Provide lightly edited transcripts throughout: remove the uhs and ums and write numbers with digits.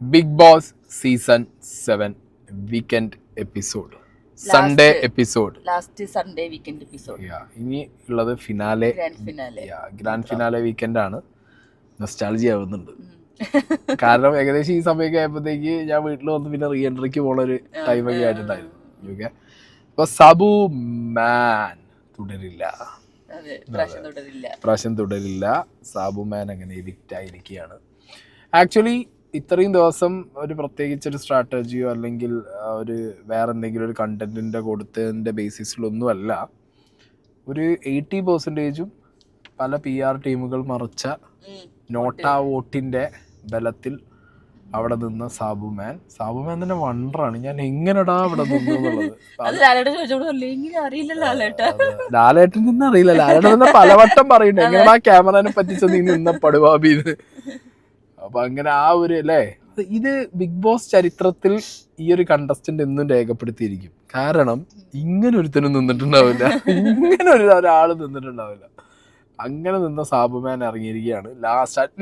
Big Boss season 7 weekend episode, Sunday episode, last Sunday weekend episode. ഇനി ഉള്ളത് finale, grand finale weekend ആണ്. നൊസ്റ്റാൾജി ആവുന്നുണ്ട്. കാരണം ഏകദേശം ഈ സമയമൊക്കെ ആയപ്പോഴത്തേക്ക് ഞാൻ വീട്ടിൽ വന്ന് പിന്നെ റീ എൻട്രിക്ക് പോണൊരു ടൈമൊക്കെ ആയിട്ടുണ്ടായിരുന്നു. ഓക്കെ, അപ്പൊ സാബു മാൻ തുടരില്ല, പ്രാവശ്യം തുടരില്ല. സാബു മാൻ അങ്ങനെ എവിക്റ്റ് ആയിരിക്കുകയാണ്. ആക്ച്വലി ഇത്രയും ദിവസം ഒരു പ്രത്യേകിച്ചൊരു സ്ട്രാറ്റജിയോ അല്ലെങ്കിൽ ഒരു വേറെ എന്തെങ്കിലും ഒരു കണ്ടന്റിൻ്റെ കൊടുത്തതിൻ്റെ ബേസിസിലൊന്നുമല്ല, ഒരു 80% പല PR ടീമുകൾ മറിച്ച നോട്ടാ വോട്ടിൻ്റെ ബലത്തിൽ അവിടെ നിന്ന സാബുമാൻ തന്നെ വണ്ടറാണ്. ഞാൻ എങ്ങനെടാ അവിടെ നിന്നു എന്നുള്ളത് ലാലേട്ടൻ നിന്ന് അറിയില്ല. ലാലേട്ടൻ തന്നെ പലവട്ടം പറയുന്നുണ്ട് എങ്ങനെയാ ക്യാമറനെ പറ്റിച്ചത് നീ നിന്ന പടുവാബിന്ന്. അപ്പൊ അങ്ങനെ ആ ഒരു അല്ലേ, ഇത് ബിഗ് ബോസ് ചരിത്രത്തിൽ ഈ ഒരു കണ്ടസ്റ്റന്റ് എന്നും രേഖപ്പെടുത്തിയിരിക്കും. കാരണം ഇങ്ങനെ ഒരുത്തനും നിന്നിട്ടുണ്ടാവില്ല, ഇങ്ങനെ ഒരാൾ നിന്നിട്ടുണ്ടാവില്ല. അങ്ങനെ നിന്ന സാബുമാൻ ഇറങ്ങിയിരിക്കുകയാണ്.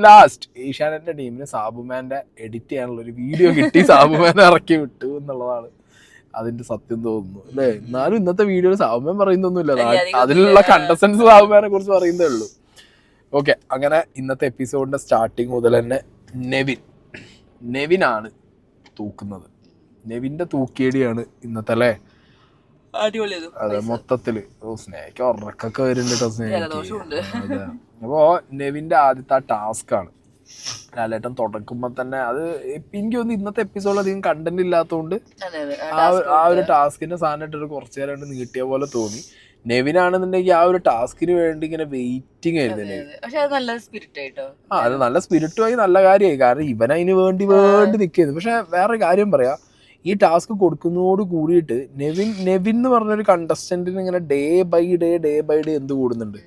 ലാസ്റ്റ് ഏഷ്യാനെറ്റിന്റെ ടീമിന് സാബുമാന്റെ എഡിറ്റ് ചെയ്യാനുള്ള ഒരു വീഡിയോ കിട്ടി, സാബുമാൻ ഇറക്കി വിട്ടു എന്നുള്ളതാണ് അതിന്റെ സത്യം തോന്നുന്നു അല്ലേ. എന്നാലും ഇന്നത്തെ വീഡിയോയിൽ സാബുമാൻ പറയുന്നൊന്നുമില്ല, അതിലുള്ള കണ്ടസ്റ്റൻസ് സാബുമാനെ കുറിച്ച് പറയുന്നേ ഉള്ളൂ. ഓക്കെ, അങ്ങനെ ഇന്നത്തെ എപ്പിസോഡിന്റെ സ്റ്റാർട്ടിങ് മുതൽ തന്നെ നെവിനാണ് തൂക്കുന്നത്. നെവിന്റെ തൂക്കിയടിയാണ് ഇന്നത്തെ അല്ലേ. അതെ, മൊത്തത്തില് സ്നേഹിക്ക് ഉറക്കൊക്കെ വരുന്നുണ്ട് സ്നേഹിക്ക്. അതെ, അപ്പോ നെവിന്റെ ആദ്യത്തെ ടാസ്ക് ആണ്. ലാലേട്ടൻ തുടക്കുമ്പോ തന്നെ അത് എനിക്ക് തോന്നുന്നു ഇന്നത്തെ എപ്പിസോഡിൽ അധികം കണ്ടന്റ് ഇല്ലാത്തതുകൊണ്ട് ആ ഒരു ടാസ്കിന്റെ സാധനമായിട്ട് കുറച്ചു നേരം നീട്ടിയ പോലെ തോന്നി. നെവിനാണെന്നുണ്ടെങ്കിൽ ആ ഒരു ടാസ്കിന് വേണ്ടി ഇങ്ങനെ വെയിറ്റിംഗ് ആയിരുന്നു. അത് നല്ല സ്പിരിറ്റുമായി നല്ല കാര്യമായി. കാരണം ഇവൻ അതിന് വേണ്ടി നിൽക്കുന്നു. പക്ഷെ വേറെ കാര്യം പറയാം, ഈ ടാസ്ക് കൊടുക്കുന്നതോട് കൂടിയിട്ട് നെവിൻ എന്ന് പറഞ്ഞൊരു കണ്ടസ്റ്റന്റിന് ഇങ്ങനെ ഡേ ബൈ ഡേ എന്ത് കൂടുന്നുണ്ട്,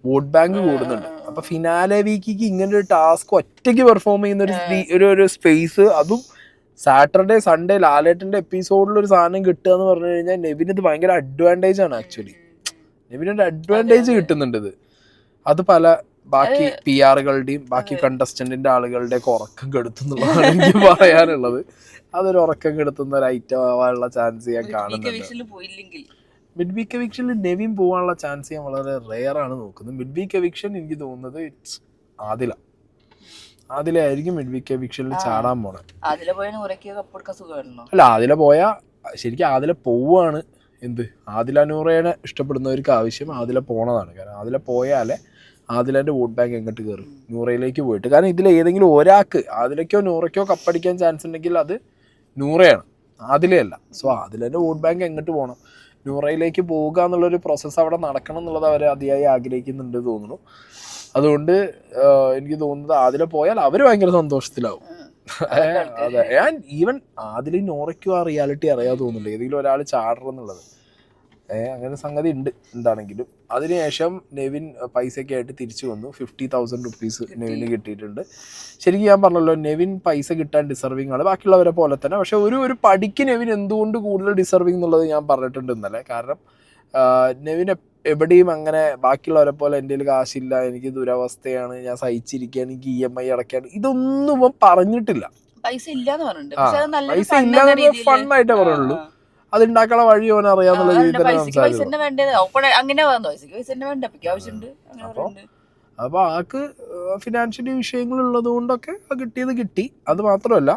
വോട്ട് ബാങ്ക് കൂടുന്നുണ്ട്. അപ്പൊ ഫിനാലെ വീക്കിക്ക് ഇങ്ങനെ ഒരു ടാസ്ക് ഒറ്റയ്ക്ക് പെർഫോം ചെയ്യുന്ന ഒരു സ്പേസ്, അതും സാറ്റർഡേ സൺഡേ ലാലേട്ടന്റെ എപ്പിസോഡിൽ ഒരു സാധനം കിട്ടുക എന്ന് പറഞ്ഞു കഴിഞ്ഞാൽ നെവിന് ഇത് ഭയങ്കര അഡ്വാൻറ്റേജ് ആണ്. ആക്ച്വലി നെവിനൊരു അഡ്വാൻറ്റേജ് കിട്ടുന്നുണ്ട്. അത് പല ബാക്കി PR-കളുടെയും ബാക്കി കണ്ടസ്റ്റന്റിന്റെ ആളുകളുടെ ഒക്കെ ഉറക്കം കെടുത്തുന്നുള്ളതാണ് എനിക്ക് പറയാനുള്ളത്. അതൊരു ഉറക്കം കെടുത്തുന്ന ഒരു ഐറ്റം ആവാനുള്ള ചാൻസ് ഞാൻ കാണുന്നുണ്ട്. മിഡ് വീക്ക് എവിക്ഷനിൽ നെവിൻ പോകാനുള്ള ചാൻസ് ഞാൻ വളരെ റെയർ ആണ് നോക്കുന്നത്. മിഡ് വീക്ക് എവിക്ഷൻ എനിക്ക് തോന്നുന്നത് ഇറ്റ്സ് ആദിലായിരിക്കും മിഡ് വീക്ക് എവിക്ഷനിൽ ചാടാൻ പോണേ. അല്ല, ആദില പോയാ ശരിക്കും ആദില പോവാണ്. ആദില നൂറേനെ ഇഷ്ടപ്പെടുന്നവർക്ക് ആവശ്യം ആദില പോണതാണ്. കാരണം ആദില പോയാലേ ആദിലന്റെ വോട്ട് ബാങ്ക് എങ്ങോട്ട് കയറും, നൂറയിലേക്ക് പോയിട്ട്. കാരണം ഇതിൽ ഏതെങ്കിലും ഒരാൾക്ക് ആദിലയ്ക്കോ നൂറയ്ക്കോ കപ്പടിക്കാൻ ചാൻസ് ഉണ്ടെങ്കിൽ അത് നൂറയാണ്, ആദിലയല്ല. സോ ആദിലന്റെ വോട്ട് ബാങ്ക് എങ്ങോട്ട് പോകണം, നൂറയിലേക്ക് പോവുക എന്നുള്ളൊരു പ്രോസസ്സ് അവിടെ നടക്കണം എന്നുള്ളത് അവർ അതിയായി ആഗ്രഹിക്കുന്നുണ്ട് തോന്നുന്നു. അതുകൊണ്ട് എനിക്ക് തോന്നുന്നത് ആദില പോയാൽ അവർ ഭയങ്കര സന്തോഷത്തിലാവും. അതെ, ഞാൻ ഈവൻ ആദില നൂറയ്ക്കും ആ റിയാലിറ്റി അറിയാതെ തോന്നുന്നുണ്ട്, ഏതെങ്കിലും ഒരാൾ ചാടണം എന്നുള്ളത്. അങ്ങനെ സംഗതി ഉണ്ട്. എന്താണെങ്കിലും അതിനുശേഷം നെവിൻ പൈസയൊക്കെ ആയിട്ട് തിരിച്ചു വന്നു. 50,000 റുപ്പീസ് നെവിന് കിട്ടിയിട്ടുണ്ട്. ശരിക്കും ഞാൻ പറഞ്ഞല്ലോ, നെവിൻ പൈസ കിട്ടാൻ ഡിസർവിങ് ആണ് ബാക്കിയുള്ളവരെ പോലെ തന്നെ. പക്ഷെ ഒരു പടിക്ക് നെവിൻ എന്തുകൊണ്ട് കൂടുതൽ ഡിസർവിങ് എന്നുള്ളത് ഞാൻ പറഞ്ഞിട്ടുണ്ട് ഇന്നലെ. കാരണം നെവിൻ എവിടെയും അങ്ങനെ ബാക്കിയുള്ളവരെ പോലെ എൻ്റെ കയ്യിൽ കാശില്ല, എനിക്ക് ദുരവസ്ഥയാണ്, ഞാൻ സഹിച്ചിരിക്കുകയാണ്, എനിക്ക് EMI അടയ്ക്കാണ്, ഇതൊന്നും ഇവൻ പറഞ്ഞിട്ടില്ല. പൈസ ഇല്ലാന്ന് ഫണ്ണായിട്ടേ പറയുള്ളൂ. അത് ഉണ്ടാക്കാനുള്ള വഴി അവൻ അറിയാന്നുള്ള രീതിയിൽ അപ്പൊ ആൾക്ക് ഫിനാൻഷ്യലി വിഷയങ്ങൾ ഉള്ളത് കൊണ്ടൊക്കെ കിട്ടിയത് കിട്ടി. അത് മാത്രമല്ല,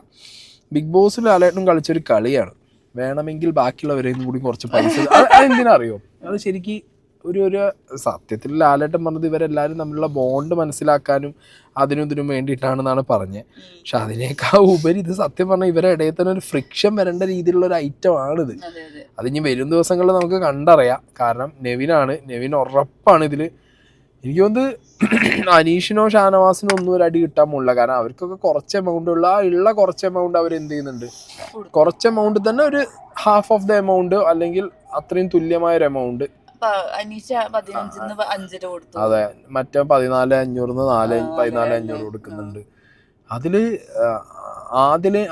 ബിഗ് ബോസിൽ ലാലേട്ടനും കളിച്ചൊരു കളിയാണ്, വേണമെങ്കിൽ ബാക്കിയുള്ളവരെയും കൂടി കുറച്ച് പൈസ. അതെന്തിനാ അറിയോ, അത് ശരിക്കും ഒരു സത്യത്തിൽ ലാലേട്ടൻ പറഞ്ഞത് ഇവരെല്ലാവരും തമ്മിലുള്ള ബോണ്ട് മനസ്സിലാക്കാനും ഇതിനും വേണ്ടിയിട്ടാണെന്നാണ് പറഞ്ഞത്. പക്ഷെ അതിനേക്കാൾ ഉപരി ഇത് സത്യം പറഞ്ഞാൽ ഇവരുടെ ഇടയിൽ തന്നെ ഒരു ഫ്രിക്ഷൻ വരേണ്ട രീതിയിലുള്ള ഒരു ഐറ്റം ആണിത്. അതിനി വരും ദിവസങ്ങളിൽ നമുക്ക് കണ്ടറിയാം. കാരണം നെവിൻ ഉറപ്പാണ് ഇതിൽ. എനിക്ക് തോന്നുന്നത് അനീഷിനോ ഷാനവാസിനോ ഒന്നും ഒരു അടി കിട്ടാൻ പോകില്ല. കാരണം അവർക്കൊക്കെ കുറച്ച് എമൗണ്ട് ഉള്ള കുറച്ച് എമൗണ്ട് അവർ എന്ത് ചെയ്യുന്നുണ്ട്, കുറച്ച് എമൗണ്ട് തന്നെ ഒരു ഹാഫ് ഓഫ് ദ എമൗണ്ട് അല്ലെങ്കിൽ അത്രയും തുല്യമായൊരു എമൗണ്ട്. അതെ, മറ്റേ 14,500 14,500 കൊടുക്കുന്നുണ്ട്. അതില്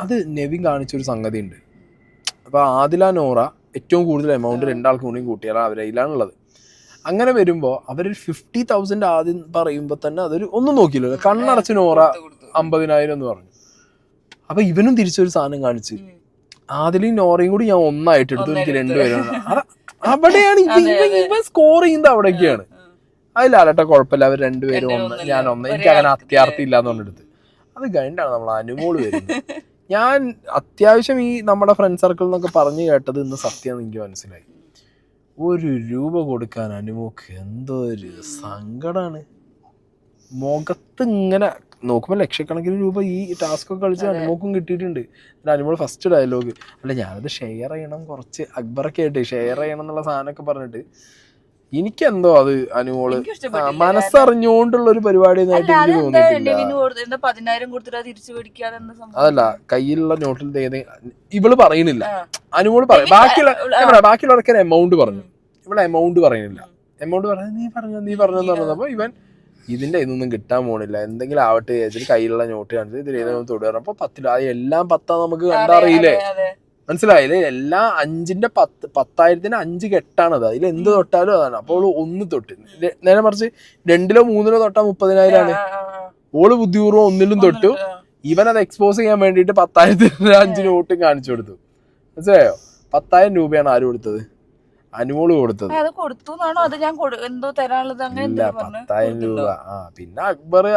അത് നെവിൻ കാണിച്ചൊരു സംഗതി ഉണ്ട്. അപ്പൊ ആദില നോറ ഏറ്റവും കൂടുതൽ എമൗണ്ട് രണ്ടാൾക്കും കൂടി കൂട്ടിയാൽ അവരയിലാണുള്ളത്. അങ്ങനെ വരുമ്പോൾ അവരൊരു 50,000 ആദ്യം പറയുമ്പോൾ തന്നെ അതൊരു ഒന്നും നോക്കിയില്ലല്ലോ, കണ്ണടച്ച് നോറ 50,000 എന്ന് പറഞ്ഞു. അപ്പൊ ഇവനും തിരിച്ചൊരു സാധനം കാണിച്ച് ആദിലും നോറയും കൂടി ഞാൻ ഒന്നായിട്ട് എടുത്തു. എനിക്ക് രണ്ടുപേരും അവിടെയാണ് ഇവൻ സ്കോർ ചെയ്യുന്നത് അവിടേക്കാണ്. അതിലാലട്ടെ കുഴപ്പമില്ല, അവർ രണ്ടുപേരും ഒന്ന് ഞാൻ ഒന്ന്, എനിക്ക് അങ്ങനെ അത്യാർത്ഥി ഇല്ലാന്ന് പറഞ്ഞെടുത്ത്. അത് കഴിഞ്ഞിട്ടാണ് നമ്മൾ അനുമോള് വരുന്നത്. ഞാൻ അത്യാവശ്യം ഈ നമ്മുടെ ഫ്രണ്ട് സർക്കിൾ എന്നൊക്കെ പറഞ്ഞു കേട്ടത് ഇന്ന് സത്യം എനിക്ക് മനസ്സിലായി. ₹1 കൊടുക്കാൻ അനുമോക്ക് എന്തോ ഒരു സങ്കടമാണ്. മുഖത്ത് ഇങ്ങനെ നോക്കുമ്പോൾ ലക്ഷക്കണക്കിന് രൂപ ഈ ടാസ്ക് ഒക്കെ കളിച്ച് അനുമോക്കും കിട്ടിയിട്ടുണ്ട്. അനുമോൾ ഫസ്റ്റ് ഡയലോഗ് അല്ല ഞാനത് ഷെയർ ചെയ്യണം, കുറച്ച് അക്ബറൊക്കെ ആയിട്ട് ഷെയർ ചെയ്യണം എന്നുള്ള സാധനമൊക്കെ പറഞ്ഞിട്ട് എനിക്കെന്തോ അത് അനുമോള് മനസ്സറിഞ്ഞുകൊണ്ടുള്ള ഒരു പരിപാടി എനിക്ക് തോന്നിയിട്ടില്ല. അതല്ല കയ്യിലുള്ള നോട്ടിൽ ഇവള് പറയുന്നില്ല, അനുമോള് പറയും. ബാക്കിയുള്ളവരൊക്കെ എമൗണ്ട് പറഞ്ഞു, ഇവിടെ എമൗണ്ട് പറയുന്നില്ല. എമൗണ്ട് പറഞ്ഞ നീ പറഞ്ഞെന്ന് പറഞ്ഞപ്പോ ഇവൻ ഇതിന്റെ ഇതൊന്നും കിട്ടാൻ പോണില്ല, എന്തെങ്കിലും ആവട്ടെ ഇതിൽ കയ്യിലുള്ള നോട്ട് കാണിച്ച് ഇതിൽ ഏതെങ്കിലും തൊടുക. അപ്പൊ 10 അത് എല്ലാം 10 നമുക്ക് കണ്ടറിയില്ലേ, മനസ്സിലായില്ലേ? എല്ലാം 5ന്റെ 10,000-ന് 5 കെട്ടാണത്. അതിൽ എന്ത് തൊട്ടാലും അതാണ്. അപ്പോൾ ഓള് 1 തൊട്ട്, നേരെ മറിച്ച് 2-ലോ 3-ലോ തൊട്ടാ 30,000 ഓള് ബുദ്ധിപൂർവ്വം 1-ലും തൊട്ടു. ഇവനത് എക്സ്പോസ് ചെയ്യാൻ വേണ്ടിട്ട് 10,000-ന് 5 നോട്ടും കാണിച്ചു കൊടുത്തു. മനസ്സിലായോ? 10,000 രൂപയാണ് ആര് കൊടുത്തത്? അനുമോള് കൊടുത്തത്. ഇല്ല 10,000 രൂപ. പിന്നെ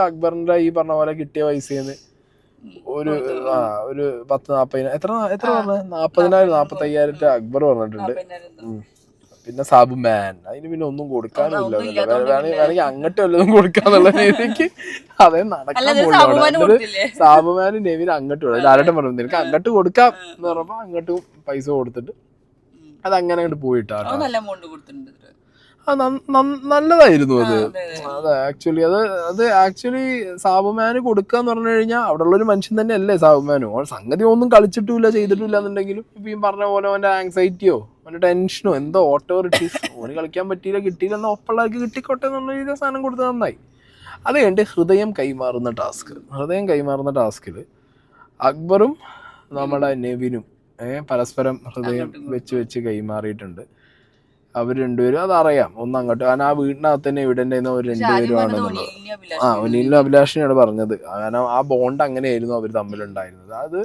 അക്ബറിന്റെ ഈ പറഞ്ഞ പോലെ കിട്ടിയ പൈസന്ന് ഒരു 10-40 എത്ര പറഞ്ഞ 40,000 45,000 അക്ബർ പറഞ്ഞിട്ടുണ്ട്. പിന്നെ സാബുമാൻ അതിന് പിന്നെ ഒന്നും കൊടുക്കാനും ഇല്ല, വേണമെങ്കിൽ അങ്ങോട്ട് വല്ലതും കൊടുക്കാന്നുള്ള രീതിക്ക് അതേ നടക്കാൻ പോകുന്നു. സാബുമാനും നെവിൻ അങ്ങോട്ട് വിടും. ആരോട്ടും പറഞ്ഞു നിനക്ക് അങ്ങോട്ട് കൊടുക്കാം എന്ന് പറഞ്ഞപ്പോ അങ്ങോട്ടും പൈസ കൊടുത്തിട്ട് അതങ്ങനെ അങ്ങോട്ട് പോയിട്ടാ. നല്ലതായിരുന്നു അത്. അത് ആക്ച്വലി സാബുമാന് കൊടുക്കാന്ന് പറഞ്ഞു കഴിഞ്ഞാൽ അവിടെ ഉള്ളൊരു മനുഷ്യൻ തന്നെ അല്ലേ സാബുമാനു. സംഗതി ഒന്നും കളിച്ചിട്ടില്ല ചെയ്തിട്ടില്ല എന്നുണ്ടെങ്കിലും ഇപ്പൊ ഈ പറഞ്ഞ പോലെ അവന്റെ ആങ്സൈറ്റിയോ അവന്റെ ടെൻഷനോ എന്തോ ഓട്ടോറിറ്റീസ് ഓന് കളിക്കാൻ പറ്റിയില്ല കിട്ടിയില്ല എന്ന ഒപ്പുള്ളവർക്ക് കിട്ടിക്കോട്ടെ എന്നുള്ള രീതിയിൽ സാധനം കൊടുത്തത് നന്നായി. അത് കഴിഞ്ഞിട്ട് ഹൃദയം കൈമാറുന്ന ടാസ്കിൽ അക്ബറും നമ്മുടെ നെവിനും പരസ്പരം ഹൃദയം വെച്ച് കൈമാറിയിട്ടുണ്ട്. അവർ രണ്ടുപേരും അതറിയാം ഒന്ന് അങ്ങോട്ട്, കാരണം ആ വീടിനകത്ത് തന്നെ എവിഡന്റ് ചെയ്യുന്ന അവർ രണ്ടുപേരും ആണെന്നുള്ളത്. ഒനീലും അഭിലാഷിനെയാണ് പറഞ്ഞത്. കാരണം ആ ബോണ്ട് അങ്ങനെയായിരുന്നു അവർ തമ്മിലുണ്ടായിരുന്നത്. അത്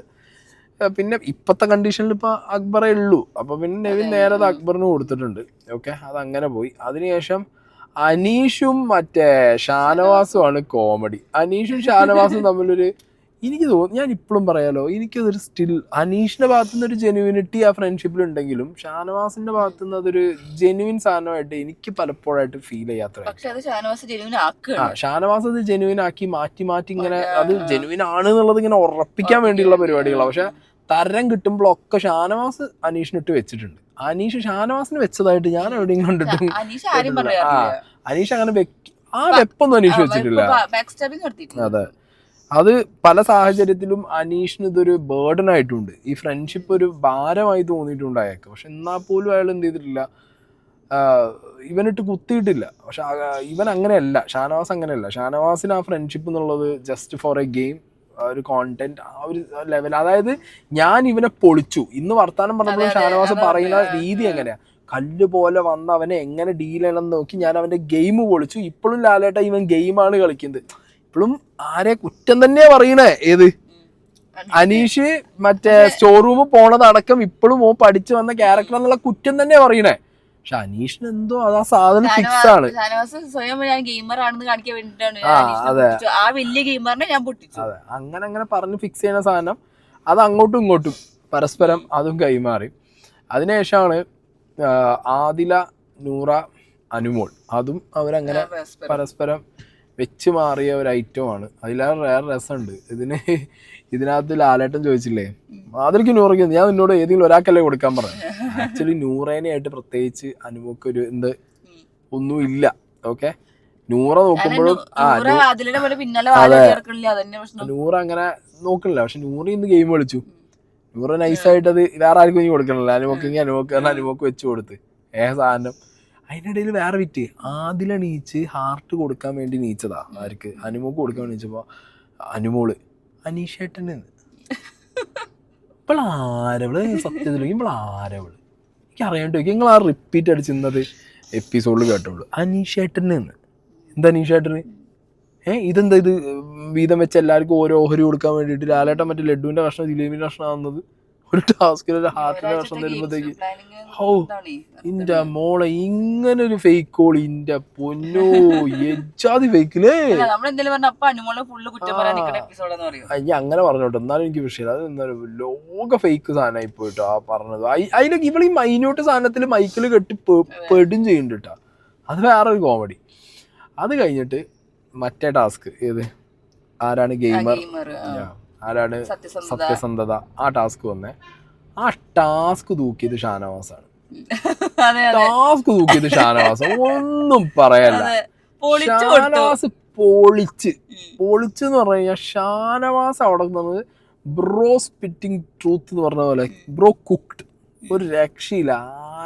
പിന്നെ ഇപ്പത്തെ കണ്ടീഷനിൽ ഇപ്പൊ അക്ബറേ ഉള്ളൂ. അപ്പൊ പിന്നെ നെവിൻ നേരെ അത് അക്ബറിന് കൊടുത്തിട്ടുണ്ട്. ഓക്കെ, അതങ്ങനെ പോയി. അതിനുശേഷം അനീഷും മറ്റേ ഷാനവാസുമാണ് കോമഡി. അനീഷും ഷാനവാസും തമ്മിലൊരു എനിക്ക് തോന്നുന്നു, ഞാൻ ഇപ്പോഴും പറയാലോ, എനിക്കതൊരു സ്റ്റിൽ അനീഷിന്റെ ഭാഗത്തുനിന്ന് ഒരു ജെന്യൂനിറ്റി ആ ഫ്രണ്ട്ഷിപ്പിൽ ഉണ്ടെങ്കിലും ഷാനവാസിന്റെ ഭാഗത്തുനിന്ന് അതൊരു ജെന്യൂൻ സാധനമായിട്ട് എനിക്ക് പലപ്പോഴായിട്ട് ഫീൽ ചെയ്യാത്ത. ഷാനവാസ് അത് ജെന്യൂൻ ആക്കി മാറ്റി ഇങ്ങനെ അത് ജെന്യൂൻ ആണ് എന്നുള്ളത് ഇങ്ങനെ ഉറപ്പിക്കാൻ വേണ്ടിയുള്ള പരിപാടികളാണ്. പക്ഷെ തരം കിട്ടുമ്പോഴൊക്കെ ഷാനവാസ് അനീഷിനിട്ട് വെച്ചിട്ടുണ്ട്. അനീഷ് ഷാനവാസിന് വെച്ചതായിട്ട് ഞാൻ എവിടെയും കണ്ടിട്ടും അനീഷ് അങ്ങനെ ആ വെപ്പൊന്നും അനീഷ് വെച്ചിട്ടില്ല. അതെ, അത് പല സാഹചര്യത്തിലും അനീഷിന് ഇതൊരു ബേർഡൻ ആയിട്ടുണ്ട്. ഈ ഫ്രണ്ട്ഷിപ്പ് ഒരു ഭാരമായി തോന്നിയിട്ടുണ്ട് അയാൾക്ക്. പക്ഷെ എന്നാൽ പോലും അയാൾ എന്ത് ചെയ്തിട്ടില്ല, ഇവനിട്ട് കുത്തിയിട്ടില്ല. പക്ഷെ ഇവൻ അങ്ങനെയല്ല, ഷാനവാസ് അങ്ങനെയല്ല. ഷാനവാസിന് ആ ഫ്രണ്ട്ഷിപ്പ് എന്നുള്ളത് ജസ്റ്റ് ഫോർ എ ഗെയിം, ഒരു കോണ്ടന്റ്, ആ ഒരു ലെവൽ. അതായത് ഞാൻ ഇവനെ പൊളിച്ചു ഇന്ന് വർത്താനം പറഞ്ഞപ്പോൾ ഷാനവാസ് പറയുന്ന രീതി എങ്ങനെയാ, കല്ല് പോലെ വന്ന് അവനെ എങ്ങനെ ഡീൽ ചെയ്യണമെന്ന് നോക്കി ഞാൻ അവന്റെ ഗെയിം പൊളിച്ചു. ഇപ്പോഴും ലാലേട്ട ഇവൻ ഗെയിമാണ് കളിക്കുന്നത്. ഇപ്പോഴും ആരെ കുറ്റം തന്നെയാ പറയണേ, ഏത് അനീഷ് മറ്റേ സ്റ്റോർ റൂം പോണതടക്കം ഇപ്പോഴും പഠിച്ചു വന്ന ക്യാരക്ടർ എന്നുള്ള കുറ്റം തന്നെയാ പറയണേ. പക്ഷെ അനീഷിന് എന്തോ അത് ആ സാധനം ഫിക്സ് ആണ്. അതെ, അങ്ങനെ പറഞ്ഞ് ഫിക്സ് ചെയ്യുന്ന സാധനം അത് അങ്ങോട്ടും ഇങ്ങോട്ടും പരസ്പരം അതും കൈമാറി. അതിനുശേഷമാണ് ആദില, നൂറ, അനുമോൾ അതും അവരങ്ങനെ പരസ്പരം വെച്ച് മാറിയ ഒരു ഐറ്റമാണ്. അതിലേറെ വേറെ രസമുണ്ട് ഇതിനകത്ത്. ലാലേട്ടൻ ചോദിച്ചില്ലേ അതിലേക്ക് നൂറയ്ക്ക്, ഞാൻ നിന്നോട് ഏതെങ്കിലും ഒരാൾക്കല്ലേ കൊടുക്കാൻ പറഞ്ഞു. ആക്ച്വലി നൂറേനെയായിട്ട് പ്രത്യേകിച്ച് അനുമോക്ക് ഒരു ഒന്നും ഇല്ല. ഓക്കെ, നൂറ നോക്കുമ്പോഴും നൂറ അങ്ങനെ നോക്കണില്ല. പക്ഷെ നൂറ ഇന്ന് ഗെയിം കളിച്ചു. നൂറ നൈസായിട്ട് അത് വേറെ ആർക്കും ഇനി കൊടുക്കണില്ല. അനുമോക്ക് വെച്ച് കൊടുത്ത് സാധനം. അതിനിടയിൽ വേറെ വിറ്റ് ആദില നീച്ച് ഹാർട്ട് കൊടുക്കാൻ വേണ്ടി നീച്ചതാ. ആർക്ക്? അനുമോക്ക് കൊടുക്കാൻ വേണ്ടി നീച്ചപ്പോ അനുമോള് അനീഷേട്ടന് ഇപ്പോഴാരവള് സത്യത്തില് ഇപ്പോഴാരവള് എനിക്ക് അറിയാണ്ട് നിങ്ങൾ ആ റിപ്പീറ്റ് അടിച്ചിരുന്നത് എപ്പിസോഡിൽ കേട്ടോളൂ. അനീഷേട്ടന് എന്താ അനീഷേട്ടന് ഇതെന്താ ഇത് വീതം വെച്ച് എല്ലാവർക്കും ഓരോ ഓഹരി കൊടുക്കാൻ വേണ്ടിയിട്ട് ലാലേട്ടൻ മറ്റേ ലഡുവിന്റെ കഷ്ണം ജിലേബിന്റെ കഷ്ണം ആവുന്നത് ഒരു ടാസ്കിൽ ഒരു ഹാർട്ടിന്റെ കഷ്ണം തരുമ്പോഴത്തേക്ക് ഇന്റെ മോളെ ഇങ്ങനെ ഒരു ഫേക്ക് കോൾ ഇന്റെ പൊന്നോ എജാതി ഫേക്കിലേ ഞാൻ അങ്ങനെ പറഞ്ഞോട്ടെ എന്നാലും എനിക്ക് വിഷയം അത് എന്തായാലും ലോക ഫേക്ക് സാധനമായി പോയിട്ടോ ആ പറഞ്ഞത് അതിലൊക്കെ ഇവളീ മൈന്യൂട്ട് സാധനത്തിൽ മൈക്കിൽ കെട്ടി പെടും ചെയ്യുന്നുണ്ട് കേട്ടോ അത് വേറൊരു കോമഡി. അത് കഴിഞ്ഞിട്ട് മറ്റേ ടാസ്ക് ഏത് ആരാണ് ഗെയിമർ ആരാണ് സത്യസന്ധത ആ ടാസ്ക് വന്നേ. ആ ടാസ്ക് തൂക്കിയത് ഷാനവാസാണ്. ടാസ്ക് തൂക്കിയത് ഷാനവാസ് ഒന്നും പറയാല്ല. ഷാനവാസ് പൊളിച്ചെന്ന് പറഞ്ഞു കഴിഞ്ഞാൽ ഷാനവാസ് അവിടെ നിന്നത് ബ്രോ സ്പിറ്റിംഗ് ട്രൂത്ത് എന്ന് പറഞ്ഞ പോലെ ബ്രോ കുക്ക്ഡ് ഒരു രക്ഷയില്ല.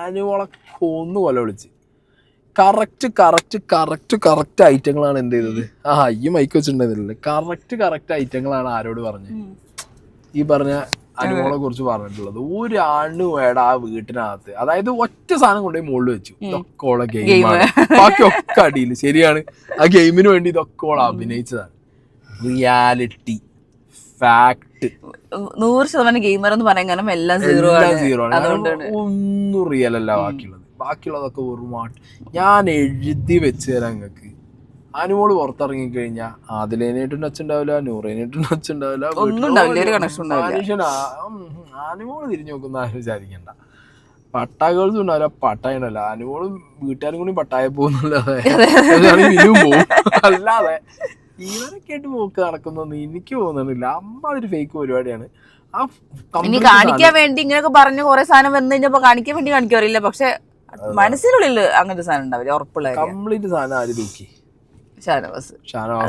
ആനുവളെ കൊന്നു കൊല വിളിച്ച് കറക്റ്റ് ഐറ്റങ്ങളാണ് എന്ത് ചെയ്തത്. ഈ മൈക്ക് വെച്ചിട്ടുണ്ടായിരുന്നില്ല. കറക്റ്റ് ഐറ്റങ്ങളാണ് ആരോട് പറഞ്ഞത് ഈ പറഞ്ഞ അനുമോളെ കുറിച്ച് പറഞ്ഞിട്ടുള്ളത്. ഒരാണ് വേടാ ആ വീട്ടിനകത്ത് അതായത് ഒറ്റ സാധനം കൊണ്ടുപോയി മുകളിൽ വെച്ചു. ഇതൊക്കെ ഓളെ ഗെയിമാണ്, ബാക്കിയൊക്കെ അടിയിൽ. ശരിയാണ്, ആ ഗെയിമിന് വേണ്ടി ഇതൊക്കെ ഓളെ അഭിനയിച്ചതാണ്. റിയാലിറ്റി ഫാക്ട് 100% ഗെയിമർ എന്ന് പറയാൻ കാരണം എല്ലാം സീറോ ആണ്. ഒന്നും റിയൽ അല്ല ബാക്കിയുള്ളതൊക്കെ വെറും ഞാൻ എഴുതി വെച്ച് തരാം നിങ്ങൾക്ക്. അനുമോള് പുറത്തിറങ്ങിക്കഴിഞ്ഞാൽ ആദിലേനായിട്ടും ടച്ച് ഉണ്ടാവില്ല, നൂറേനായിട്ടും ടച്ച് ഉണ്ടാവില്ല, അനുമോള് തിരിഞ്ഞു നോക്കുന്ന ആരും വിചാരിക്കണ്ട. പട്ടാകേൾസും ഉണ്ടാവില്ല, പട്ടായ ഉണ്ടല്ല. അനുമോളും വീട്ടുകാരും കൂടി പട്ടായ പോകുന്നല്ലാതെ പോകും. അല്ലാതെ ഇവരൊക്കെ ആയിട്ട് പോക്ക് നടക്കുന്നൊന്നും എനിക്ക് തോന്നുന്നില്ല. അമ്മാതിരി ഫേക്ക് പരിപാടിയാണ്. ഇനി കാണിക്കാൻ വേണ്ടി ഇങ്ങനെയൊക്കെ പറഞ്ഞു കുറെ സാധനം വന്നു കഴിഞ്ഞപ്പോ കാണിക്കാൻ വേണ്ടി കാണിക്കാറില്ല. പക്ഷെ മനസ്സിനുള്ളിൽ അങ്ങനത്തെ സാധനം ഉണ്ടാവില്ല, ഉറപ്പുള്ള കംപ്ലീറ്റ് സാധനം ആര് തൂക്കി? ഷാനവാസ്.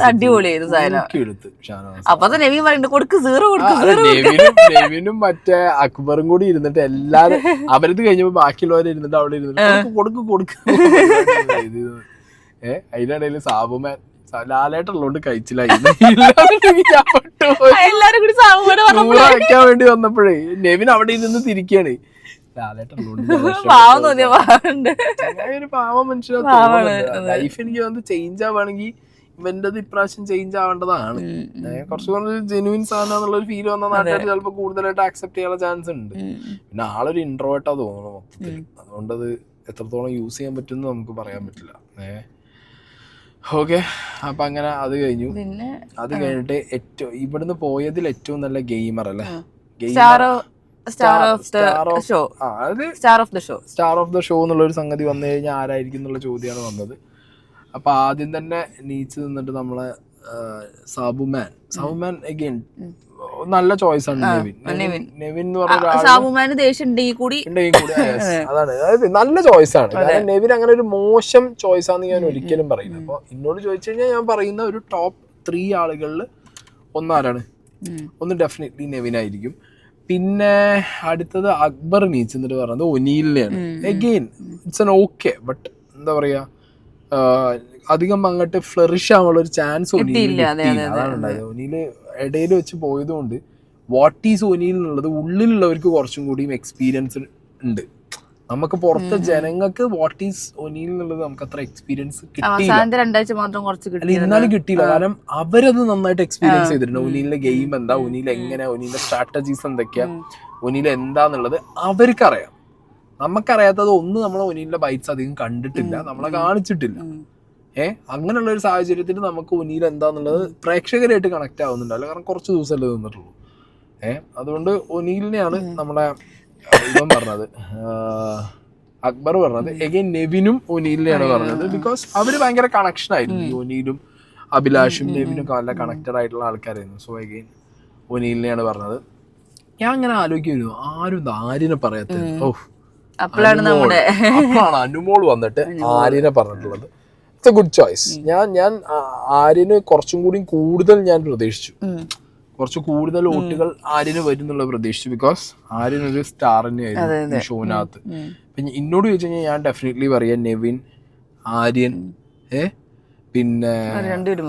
അടിപൊളിയായിരുന്നു സാധനം. അപ്പൊ നെവിൻ പറയുന്നുണ്ട് കൊടുക്ക് സീറോ നെവിനും മറ്റേ അക്ബറും കൂടി ഇരുന്നിട്ട് എല്ലാരും അവരത് കഴിഞ്ഞപ്പോ ബാക്കിയുള്ളവരെ ഇരുന്നിട്ട് അവിടെ ഇരുന്നിട്ട് കൊടുക്ക് അതിനിടയിൽ സാബുമാൻ ലാലേട്ടുള്ളോണ്ട് കഴിച്ചില്ലായി വയ്ക്കാൻ വേണ്ടി വന്നപ്പോഴേ നെവിൻ അവിടെ ഇരുന്ന് തിരിക്കാണ്. ഒരു പാവം മനുഷ്യനാണ്. ലൈഫ് എനിക്ക് വന്ന് ചേഞ്ച് ആവുകയാണെങ്കിൽ ഇവന്റത് ഇപ്രാവശ്യം ചേഞ്ച് ആവേണ്ടതാണ്. കുറച്ച് ജെനുവിൻ സാധനം എന്നുള്ള ഫീൽ വന്ന നാട്ടുകാർ ചിലപ്പോൾ കൂടുതലായിട്ട് ആക്സെപ്റ്റ് ചെയ്യാനുള്ള ചാൻസ് ഉണ്ട്. പിന്നെ ആളൊരു ഇൻട്രോവേർട്ടാ തോന്നുന്നു മൊത്തത്തിൽ. അതുകൊണ്ട് അത് എത്രത്തോളം യൂസ് ചെയ്യാൻ പറ്റുമെന്ന് നമുക്ക് പറയാൻ പറ്റില്ല. ഓക്കെ, അപ്പൊ അങ്ങനെ അത് കഴിഞ്ഞു. അത് കഴിഞ്ഞിട്ട് ഏറ്റവും ഇവിടുന്ന് പോയതിൽ ഏറ്റവും നല്ല ഗെയിമർ അല്ലേ, സ്റ്റാർ ഓഫ് ദ ഷോ എന്നുള്ള ഒരു സംഗതി വന്നു കഴിഞ്ഞാൽ ആരായിരിക്കും എന്നുള്ള ചോദ്യമാണ് വന്നത്. അപ്പൊ ആദ്യം തന്നെ നീച്ച് നിന്നിട്ട് നമ്മളെ സാബുമാൻ അഗൈൻ നല്ല ചോയ്സ് ആണ്. നെവിൻ എന്ന് പറഞ്ഞ അതാണ്, അതായത് നല്ല ചോയ്സ് ആണ്. കാരണം നെവിൻ അങ്ങനെ ഒരു മോശം ചോയ്സ് ആണെന്ന് ഞാൻ ഒരിക്കലും പറയുന്നത്. അപ്പൊ എന്നോട് ചോദിച്ചു കഴിഞ്ഞാൽ ഞാൻ പറയുന്ന ഒരു ടോപ്പ് 3 ആളുകളിൽ ഒന്നാരാണ്, ഒന്ന് ഡെഫിനറ്റ്ലി നെവിൻ ആയിരിക്കും. പിന്നെ അടുത്തത് അക്ബർ നീച്ച് എന്നിട്ട് പറഞ്ഞത് ഒനീലിനെയാണ്. Again it's an okay, but എന്താ പറയാ അധികം അങ്ങോട്ട് ഫ്ലറിഷ് ആവാനുള്ള ഒരു ചാൻസ് ഒനീലിന് അതാണ് ഉണ്ടായത്. ഒനീല് ഇടയിൽ വെച്ച് പോയതുകൊണ്ട് വാട്ട് ഈസ് ഒനീൽ എന്നുള്ളത് ഉള്ളിലുള്ളവർക്ക് കുറച്ചും കൂടിയും എക്സ്പീരിയൻസ് ഉണ്ട്. നമുക്ക് പുറത്തെ ജനങ്ങൾക്ക് വാട്ട് ഈസ് ഒനീൽ എന്നുള്ളത് നമുക്ക് അത്ര എക്സ്പീരിയൻസ് കിട്ടിയില്ല. എന്നാലും കിട്ടിയില്ല, കാരണം അവരത് നന്നായിട്ട് എക്സ്പീരിയൻസ് ചെയ്തിട്ടുണ്ട്. ഒനീലിന്റെ ഗെയിം എന്താ, ഒനീൽ എങ്ങനെ, ഒനീലിന്റെ സ്ട്രാറ്റജീസ് എന്തൊക്കെയാ, ഒനീൽ എന്താന്നുള്ളത് അവർക്കറിയാം. നമുക്കറിയാത്തത് ഒന്ന്, നമ്മളെ ഒനീലിന്റെ ബൈറ്റ്സ് അധികം കണ്ടിട്ടില്ല, നമ്മളെ കാണിച്ചിട്ടില്ല. അങ്ങനെയുള്ള ഒരു സാഹചര്യത്തിൽ നമുക്ക് ഒനീൽ എന്താന്നുള്ളത് പ്രേക്ഷകരായിട്ട് കണക്ട് ആവുന്നുണ്ടല്ലോ, കാരണം കുറച്ച് ദിവസമല്ലേ നിന്നിട്ടുള്ളൂ. അതുകൊണ്ട് ഒനീലിനെയാണ് നമ്മുടെ ഇവൻ പറഞ്ഞത്, അക്ബർ പറഞ്ഞത്. എഗെയിൻ നെവിനും ഒനീലിനെയാണ് പറഞ്ഞത്. ബിക്കോസ് അവര് ഭയങ്കര കണക്ഷൻ ആയിരുന്നു. ഈ ഒനീലും അഭിലാഷും നെവിനും ഒക്കെ നല്ല കണക്റ്റഡ് ആയിട്ടുള്ള ആൾക്കാരായിരുന്നു. സോ എഗെയിൻ ഒനീലിനെയാണ് പറഞ്ഞത്. ഞാൻ അങ്ങനെ ആലോചിക്കുന്നു, ആരും ആര്യനെ പറയാത്തത്. അപ്പോഴാണ് അനുമോൾ വന്നിട്ട് ആര്യനെ പറഞ്ഞിട്ടുള്ളത്. It's A good choice. ഞാൻ ആര്യന് കുറച്ചും കൂടി കൂടുതൽ ഞാൻ പ്രതീക്ഷിച്ചു, കുറച്ച് കൂടുതൽ വോട്ടുകൾ ആര്യന് വരും എന്നുള്ളത് പ്രതീക്ഷിച്ചു. ബിക്കോസ് ആര്യൻ ഒരു സ്റ്റാർ തന്നെയായിരുന്നു ഈ ഷോനകത്ത്. പിന്നെ എന്നോട് ചോദിച്ചു കഴിഞ്ഞാൽ ഞാൻ ഡെഫിനറ്റ്ലി പറയാം നെവിൻ, ആര്യൻ, പിന്നെ ഞാൻ രണ്ടുപേരും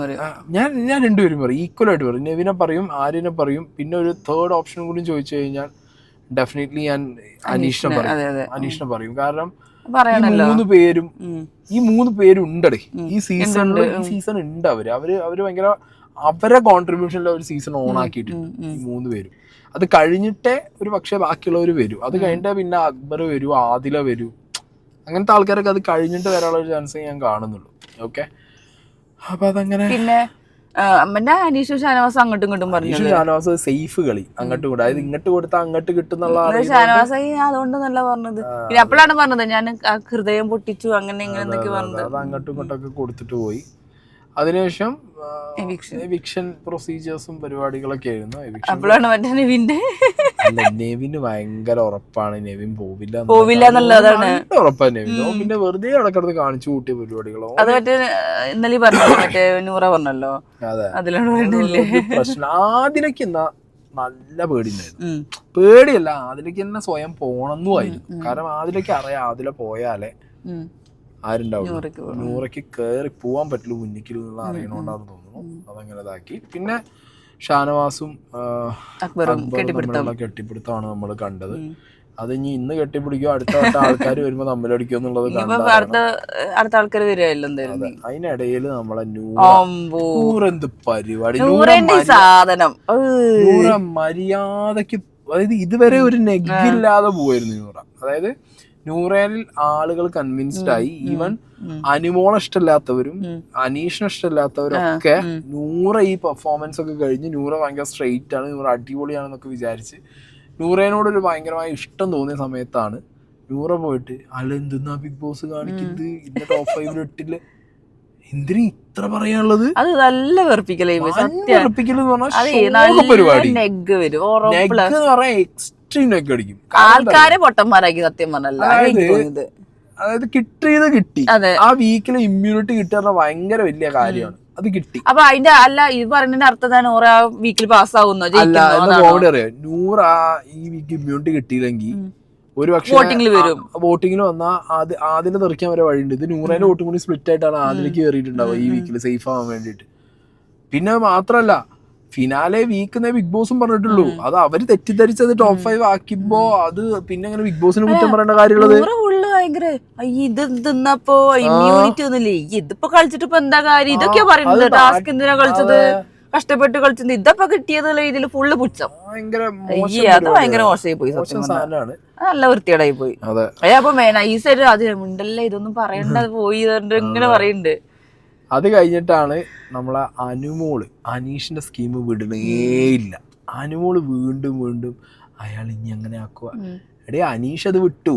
പറയും, ഈക്വൽ ആയിട്ട് പറയും. നെവിനെ പറയും, ആര്യനെ പറയും. പിന്നെ ഒരു തേർഡ് ഓപ്ഷൻ കൂടി ചോദിച്ചു കഴിഞ്ഞാൽ ഡെഫിനറ്റ്ലി ഞാൻ അനീഷിനെ പറയും. കാരണം ഈ മൂന്ന് പേരും ഉണ്ടേ ഈ സീസൺ ഉണ്ട്. അവര് ഭയങ്കര അവരെ കോൺട്രിബ്യൂഷനിൽ ഒരു സീസൺ ഓൺ ആക്കിയിട്ടുണ്ട് ഈ 3 പേരും. അത് കഴിഞ്ഞിട്ടേ ഒരു പക്ഷേ ബാക്കിയുള്ളവർ വരും. അത് കഴിഞ്ഞിട്ടേ പിന്നെ അക്ബർ വരൂ, ആദില വരൂ, അങ്ങനത്തെ ആൾക്കാരൊക്കെ അത് കഴിഞ്ഞിട്ട് വരാനുള്ള ഒരു ചാൻസ് ഞാൻ കാണുന്നുള്ളൂ. ഓക്കെ, അപ്പൊ അതങ്ങനെ. പിന്നെ അനീഷ് ഷാനവാസ് അങ്ങോട്ടും ഇങ്ങോട്ടും പറഞ്ഞു. ഷാനവാസ് സേഫ് കളി അങ്ങോട്ടും ഇങ്ങോട്ടും, അതായത് ഇങ്ങോട്ട് കൊടുത്താൽ അങ്ങോട്ട് കിട്ടുന്നുള്ള ഷാനവാസ് അതുകൊണ്ടൊന്നല്ല പറഞ്ഞത്. പിന്നെ അപ്പോഴാണ് പറഞ്ഞത് ഞാൻ ഹൃദയം പൊട്ടിച്ചു അങ്ങനെ ഇങ്ങനെ എന്തൊക്കെ പറഞ്ഞത്. അത് അങ്ങോട്ടും ഇങ്ങോട്ടൊക്കെ കൊടുത്തിട്ട് പോയി. അതിനുശേഷം എവിക്ഷൻ പ്രൊസീജിയേഴ്സും പരിപാടികളൊക്കെ ആയിരുന്നു. അപ്പോഴാണ് മറ്റേ നെവിന് ഭയങ്കര ഉറപ്പാണ് നെവിൻ പോവില്ല എന്നുള്ളതാണ് ഉറപ്പാണ് നെവിൻ. പിന്നെ വെറുതെ ഇടക്കിടത്ത് കാണിച്ചു കൂട്ടിയ പരിപാടികളോ. അത് മറ്റേ ഇന്നലെ പറഞ്ഞു, മറ്റേ നൂറ പറഞ്ഞല്ലോ. അതെ, പ്രശ്നം ആദിലേക്ക് എന്നാ നല്ല പേടിണ്ടായിരുന്നു. പേടിയല്ല, ആദിലേക്ക് തന്നെ സ്വയം പോണെന്നും ആയിരുന്നു. കാരണം ആദിലേക്ക് അറിയാം ആദില പോയാലേ ആരുണ്ടാവും, നൂറയ്ക്ക് കയറി പോവാൻ പറ്റുള്ളൂ മുന്നിൽ എന്നുള്ള അറിയണോണ്ടാന്ന് തോന്നുന്നു. അതങ്ങനെ ഇതാക്കി. പിന്നെ ഷാനവാസും അക്ബറും കെട്ടിപ്പിടുത്തമാണ് നമ്മൾ കണ്ടത്. അത് ഇനി ഇന്ന് കെട്ടിപ്പിടിക്കോ അടുത്ത ആൾക്കാർ വരുമ്പോ തമ്മിലടിക്കോ എന്നുള്ളത് അടുത്ത ആൾക്കാർ വരുമല്ലോ. അതിനിടയിൽ നമ്മളെ നൂറെന്ത് പരിപാടി, നൂറ മര്യാദക്ക്, അതായത് ഇതുവരെ ഒരു നെഗില്ലാതെ പോവായിരുന്നു നൂറ. അതായത് നൂറയിൽ ആളുകൾ കൺവിൻസ്ഡ് ആയി. ഈവൻ അനുമോളെ ഇഷ്ടമില്ലാത്തവരും അനീഷിനെ ഇഷ്ടമില്ലാത്തവരും ഒക്കെ നൂറ ഈ പെർഫോമൻസ് ഒക്കെ കഴിഞ്ഞ് നൂറ ഭയങ്കര സ്ട്രെയിറ്റ് ആണ്, നൂറ അടിപൊളിയാണെന്നൊക്കെ വിചാരിച്ച് നൂറേനോടൊരു ഭയങ്കരമായ ഇഷ്ടം തോന്നിയ സമയത്താണ് നൂറ പോയിട്ട് അല്ലെന്തെന്നാ ബിഗ് ബോസ് കാണിക്കുന്നത്, ഇന്ന ടോപ്പ് 5 ഇട്ടില്ല, എന്തിനാ ഇത്ര പറയാനുള്ളത്. അത് നല്ല വെറുപ്പിക്കല് അടിക്കും. ആൾക്കാരെ പൊട്ടന്മാരാക്കി സത്യം പറഞ്ഞല്ല. അതായത് കിട്ടിയത് കിട്ടി. ആ വീക്കിലെ ഇമ്മ്യൂണിറ്റി കിട്ടുക ഭയങ്കര വലിയ കാര്യമാണ്. അത് കിട്ടി. അപ്പൊ അതിന്റെ അല്ല ഇത് പറയുന്നതിന്റെ അർത്ഥം നൂറ് ആ വീക്കിൽ പാസ്സാവുന്നോ? അറിയാം, നൂറ് ഈ വീക്ക് ഇമ്മ്യൂണിറ്റി കിട്ടിയില്ലെങ്കിൽ ഒരു പക്ഷേ വോട്ടിങ്ങിൽ വന്നാൽ ആദ്യം തെറിക്കാൻ വരെ വഴിയുണ്ട്. ഇത് നൂറേന്റെ വോട്ടും കൂടി സ്പ്ലിറ്റ് ആയിട്ടാണ് ആദ്യക്ക് കയറിയിട്ടുണ്ടാവുക ഈ വീക്കിൽ സേഫ് ആവാൻ വേണ്ടിയിട്ട്. പിന്നെ മാത്രല്ല ഫിനാലെ വീക്ക് ബിഗ് ബോസും പറഞ്ഞിട്ടുള്ളൂ. അത് അവര് തെറ്റിദ്ധരിച്ചത് ടോപ്പ് 5 ആക്കിയപ്പോ അത് പിന്നെ അങ്ങനെ ബിഗ് ബോസിന് കുറ്റം പറയേണ്ട കാര്യമുള്ളത്. ഇത് തിന്നപ്പോ ഇമ്മ്യൂണിറ്റി ഒന്നുമില്ലേ, ഇതിപ്പോ കളിച്ചിട്ട് ഇപ്പൊ എന്താ കാര്യം, ഇതൊക്കെയാ പറയുന്നത്. ടാസ്ക് എന്തിനാ കളിച്ചത്, കഷ്ടപ്പെട്ട് കളിച്ചത്, ഇതപ്പോ കിട്ടിയതല്ല ഇതില് ഫുള്ള് പുച്ഛം. അത് ഭയങ്കര മോശമായി പോയി സത്യം. നല്ല വൃത്തിയേടായി പോയി. അപ്പൊ നൈസായിട്ട് അത് ഉണ്ടല്ലേ ഇതൊന്നും പറയണ്ട പോയി ഇങ്ങനെ പറയുന്നുണ്ട്. അത് കഴിഞ്ഞിട്ടാണ് നമ്മളെ അനുമോള് അനീഷിന്റെ സ്കീം വിടണേയില്ല. അനുമോള് വീണ്ടും വീണ്ടും അയാൾ ഇനി അങ്ങനെ ആക്കുക. എടേ അനീഷ് അത് വിട്ടു.